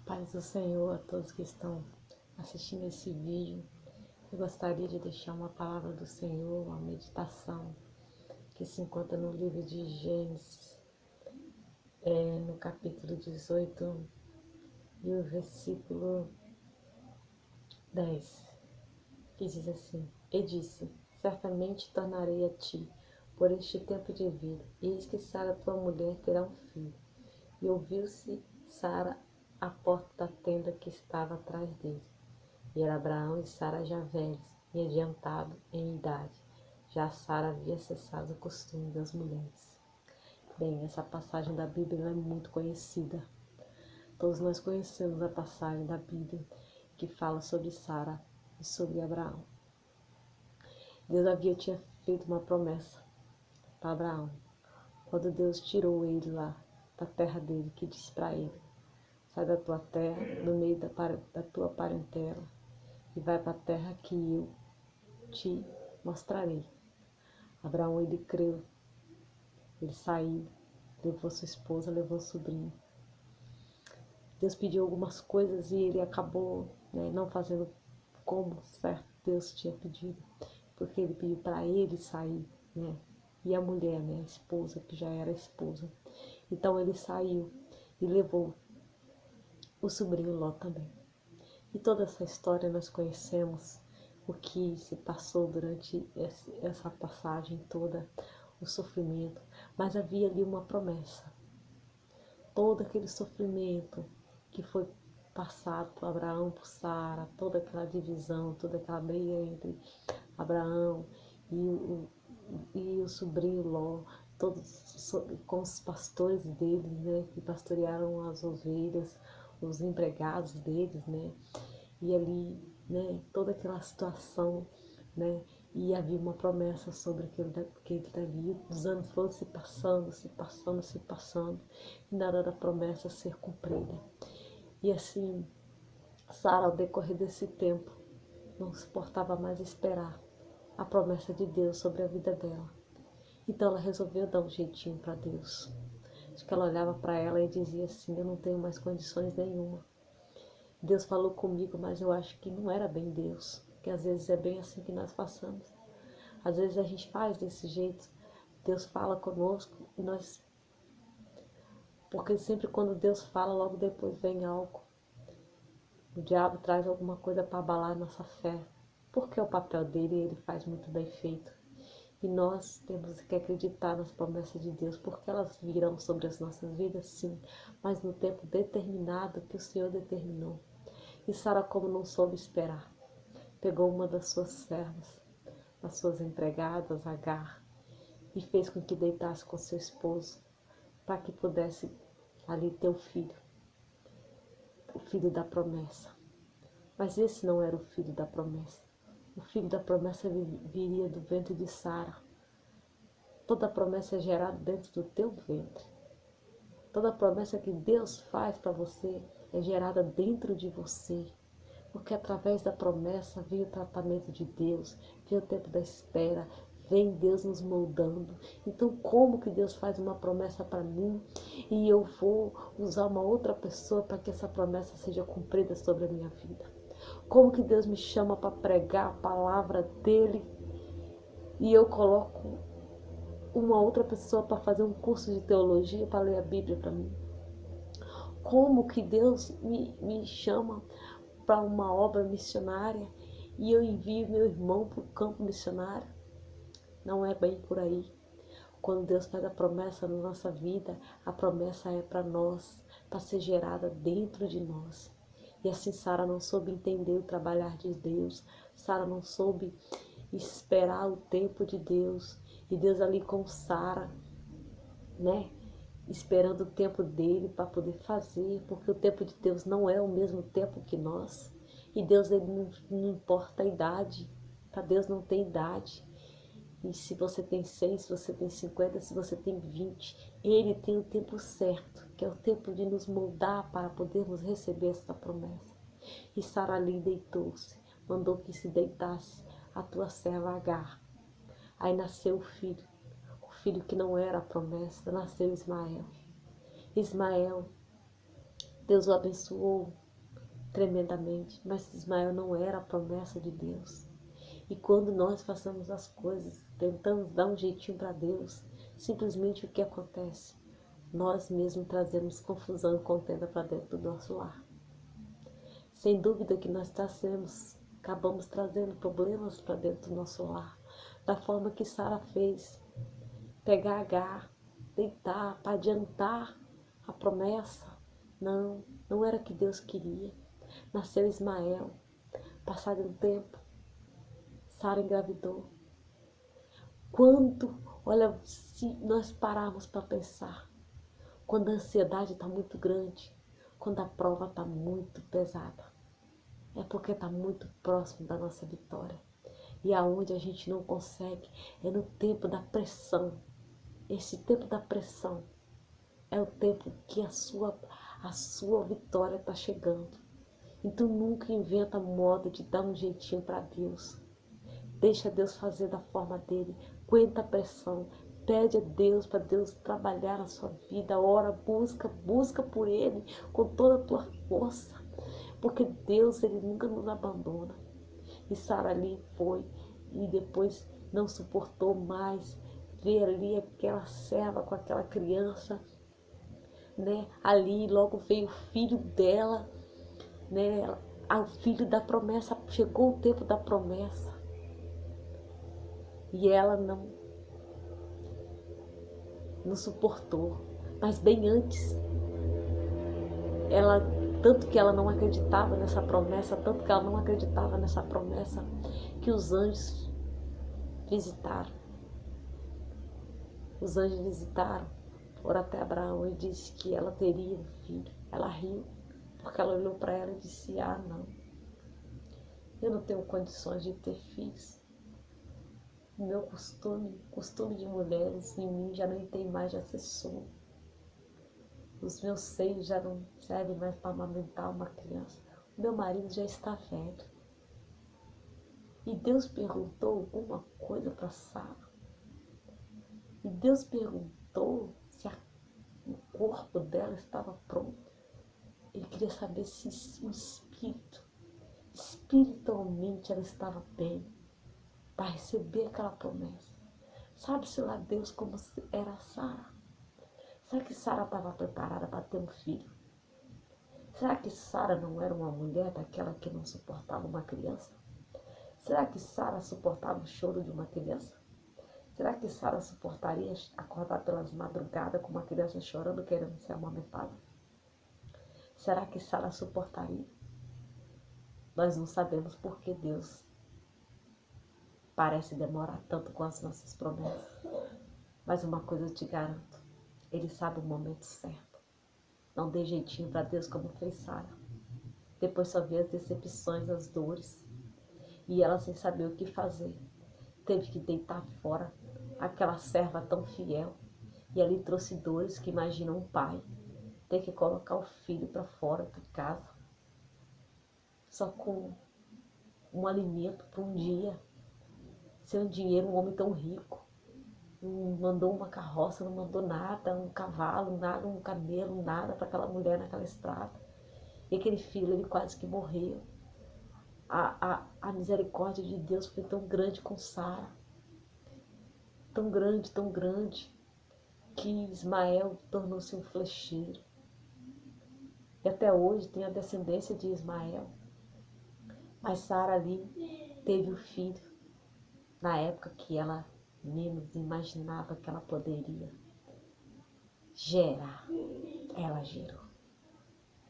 Paz do Senhor a todos que estão assistindo esse vídeo. Eu gostaria de deixar uma palavra do Senhor, uma meditação que se encontra no livro de Gênesis, no capítulo 18 e o versículo 10, que diz assim: E disse, certamente tornarei a ti por este tempo de vida, e eis que Sara tua mulher terá um filho. E ouviu-se Sara à porta da tenda que estava atrás dele. E era Abraão e Sara já velhos e adiantado em idade. Já Sara havia cessado o costume das mulheres. Bem, essa passagem da Bíblia é muito conhecida. Todos nós conhecemos a passagem da Bíblia que fala sobre Sara e sobre Abraão. Deus tinha feito uma promessa para Abraão. Quando Deus tirou ele lá da terra dele, que disse para ele: sai da tua terra, do meio da tua parentela, e vai para a terra que eu te mostrarei. Abraão, ele creu, ele saiu, levou sua esposa, levou o sobrinho. Deus pediu algumas coisas e ele acabou não fazendo como certo Deus tinha pedido, porque ele pediu para ele sair, e a mulher, a esposa, que já era esposa. Então ele saiu e levou o sobrinho Ló também. E toda essa história nós conhecemos, o que se passou durante essa passagem toda, o sofrimento, mas havia ali uma promessa. Todo aquele sofrimento que foi passado por Abraão, por Sara, toda aquela divisão, toda aquela briga entre Abraão e o sobrinho Ló, todos com os pastores deles, que pastorearam as ovelhas, os empregados deles, e ali, toda aquela situação, e havia uma promessa sobre aquele dali. Os anos foram se passando, e nada da promessa ser cumprida. E assim, Sara, ao decorrer desse tempo, não suportava mais esperar a promessa de Deus sobre a vida dela. Então ela resolveu dar um jeitinho para Deus. Acho que ela olhava para ela e dizia assim: eu não tenho mais condições nenhuma. Deus falou comigo, mas eu acho que não era bem Deus, porque às vezes é bem assim que nós passamos. Às vezes a gente faz desse jeito, Deus fala conosco e nós... Porque sempre quando Deus fala, logo depois vem algo. O diabo traz alguma coisa para abalar a nossa fé, porque é o papel dele e ele faz muito bem feito. E nós temos que acreditar nas promessas de Deus, porque elas virão sobre as nossas vidas, sim, mas no tempo determinado que o Senhor determinou. E Sara, como não soube esperar, pegou uma das suas servas, das suas empregadas, Agar, e fez com que deitasse com seu esposo, para que pudesse ali ter o filho da promessa. Mas esse não era o filho da promessa. O filho da promessa viria do ventre de Sara. Toda promessa é gerada dentro do teu ventre. Toda promessa que Deus faz para você é gerada dentro de você. Porque através da promessa vem o tratamento de Deus, vem o tempo da espera, vem Deus nos moldando. Então como que Deus faz uma promessa para mim e eu vou usar uma outra pessoa para que essa promessa seja cumprida sobre a minha vida? Como que Deus me chama para pregar a palavra dele e eu coloco uma outra pessoa para fazer um curso de teologia, para ler a Bíblia para mim? Como que Deus me chama para uma obra missionária e eu envio meu irmão para o campo missionário? Não é bem por aí. Quando Deus faz a promessa na nossa vida, a promessa é para nós, para ser gerada dentro de nós. E assim Sara não soube entender o trabalhar de Deus, Sara não soube esperar o tempo de Deus, e Deus ali com Sara, esperando o tempo dele para poder fazer, porque o tempo de Deus não é o mesmo tempo que nós. E Deus, ele não importa a idade, para Deus não tem idade. E se você tem 100, se você tem 50, se você tem 20, ele tem o tempo certo, que é o tempo de nos moldar para podermos receber essa promessa. E Sara ali deitou-se, mandou que se deitasse a tua serva Agar. Aí nasceu o filho que não era a promessa, nasceu Ismael. Ismael Deus o abençoou tremendamente, mas Ismael não era a promessa de Deus. E quando nós façamos as coisas, tentamos dar um jeitinho para Deus, simplesmente o que acontece? Nós mesmos trazemos confusão e contenda para dentro do nosso lar. Sem dúvida que nós acabamos trazendo problemas para dentro do nosso lar, da forma que Sara fez, pegar Agar, deitar para adiantar a promessa. Não, não era o que Deus queria. Nasceu Ismael, passado um tempo, Sara engravidou. Olha, se nós pararmos para pensar, quando a ansiedade está muito grande, quando a prova está muito pesada, é porque está muito próximo da nossa vitória. E aonde a gente não consegue é no tempo da pressão. Esse tempo da pressão é o tempo que a sua vitória está chegando. Então nunca inventa modo de dar um jeitinho para Deus. Deixa Deus fazer da forma dele. Aguenta a pressão. Pede a Deus para Deus trabalhar na sua vida. Ora, busca por Ele com toda a tua força. Porque Deus, Ele nunca nos abandona. E Sara ali foi e depois não suportou mais ver ali aquela serva com aquela criança, né? Ali logo veio o filho dela, né? O filho da promessa, chegou o tempo da promessa. E ela não suportou. Mas bem antes, tanto que ela não acreditava nessa promessa, que os anjos visitaram. Os anjos visitaram, foram até Abraão e disse que ela teria um filho. Ela riu, porque ela olhou para ela e disse: não, eu não tenho condições de ter filhos. O meu costume de mulheres em mim já nem tem mais de assessor. Os meus seios já não servem mais para amamentar uma criança. O meu marido já está velho. E Deus perguntou alguma coisa para Sara. E Deus perguntou se o corpo dela estava pronto. Ele queria saber se o espiritualmente ela estava bem para receber aquela promessa. Sabe-se lá Deus como era Sara? Será que Sara estava preparada para ter um filho? Será que Sara não era uma mulher daquela que não suportava uma criança? Será que Sara suportava o choro de uma criança? Será que Sara suportaria acordar pelas madrugadas com uma criança chorando, querendo ser amamentada? Será que Sara suportaria? Nós não sabemos por que Deus parece demorar tanto com as nossas promessas. Mas uma coisa eu te garanto, Ele sabe o momento certo. Não dê jeitinho para Deus como fez Sara. Depois só vê as decepções, as dores. E ela, sem saber o que fazer, teve que deitar fora aquela serva tão fiel. E ali trouxe dores que imaginam um pai ter que colocar o filho para fora de casa, só com um alimento para um dia. Sem um dinheiro, um homem tão rico. Não mandou uma carroça, não mandou nada, um cavalo, nada, um camelo, nada para aquela mulher naquela estrada. E aquele filho, ele quase que morreu. A misericórdia de Deus foi tão grande com Sara. Tão grande, que Ismael tornou-se um flecheiro. E até hoje tem a descendência de Ismael. Mas Sara ali teve o filho na época que ela menos imaginava que ela poderia gerar. Ela gerou.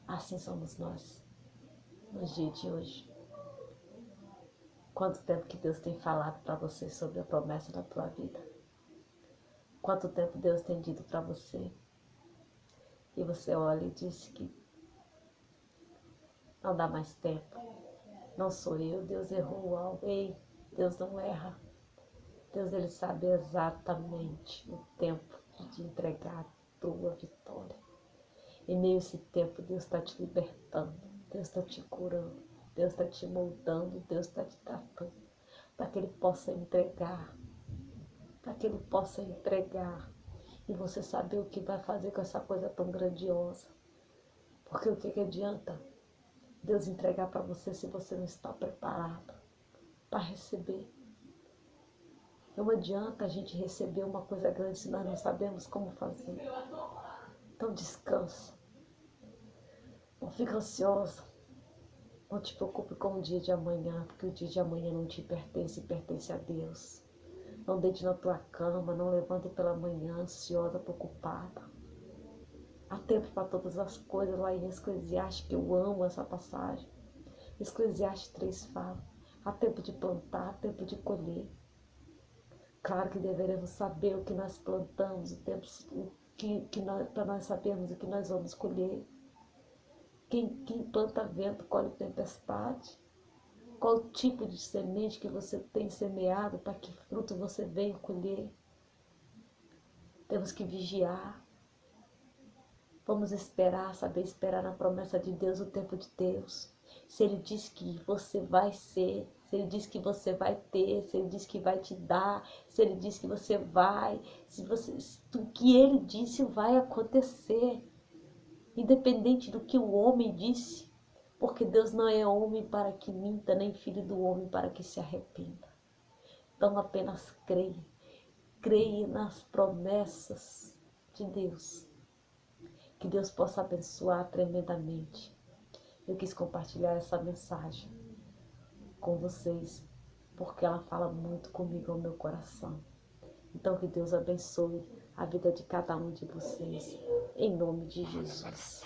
Assim somos nós, nos dias de hoje. Quanto tempo que Deus tem falado para você sobre a promessa da tua vida? Quanto tempo Deus tem dito para você? E você olha e diz que não dá mais tempo. Não sou eu, Deus errou algo. Ei, Deus não erra. Deus, Ele sabe exatamente o tempo de te entregar a tua vitória. E meio esse tempo, Deus está te libertando, Deus está te curando, Deus está te moldando, Deus está te tratando, para que Ele possa entregar, e você saber o que vai fazer com essa coisa tão grandiosa. Porque o que adianta Deus entregar para você se você não está preparado para receber? Não adianta a gente receber uma coisa grande se nós não sabemos como fazer. Então descansa. Não fica ansioso. Não te preocupe com o dia de amanhã, porque o dia de amanhã não te pertence, pertence a Deus. Não deite na tua cama, não levante pela manhã ansiosa, preocupada. Há tempo para todas as coisas, lá em Eclesiastes, que eu amo essa passagem. Eclesiastes 3 fala, há tempo de plantar, há tempo de colher. Claro que deveremos saber o que nós plantamos, o tempo para nós sabermos o que nós vamos colher. Quem planta vento, colhe tempestade. Qual o tipo de semente que você tem semeado para que fruto você venha colher? Temos que vigiar. Vamos esperar, saber esperar na promessa de Deus, o tempo de Deus. Se Ele diz que você vai ser, se Ele diz que você vai ter, se Ele diz que vai te dar, se Ele diz que você vai, o que Ele disse vai acontecer. Independente do que o homem disse, porque Deus não é homem para que minta, nem filho do homem para que se arrependa. Então apenas creia, creia nas promessas de Deus. Que Deus possa abençoar tremendamente. Eu quis compartilhar essa mensagem com vocês, porque ela fala muito comigo ao meu coração. Então que Deus abençoe a vida de cada um de vocês, em nome de Jesus.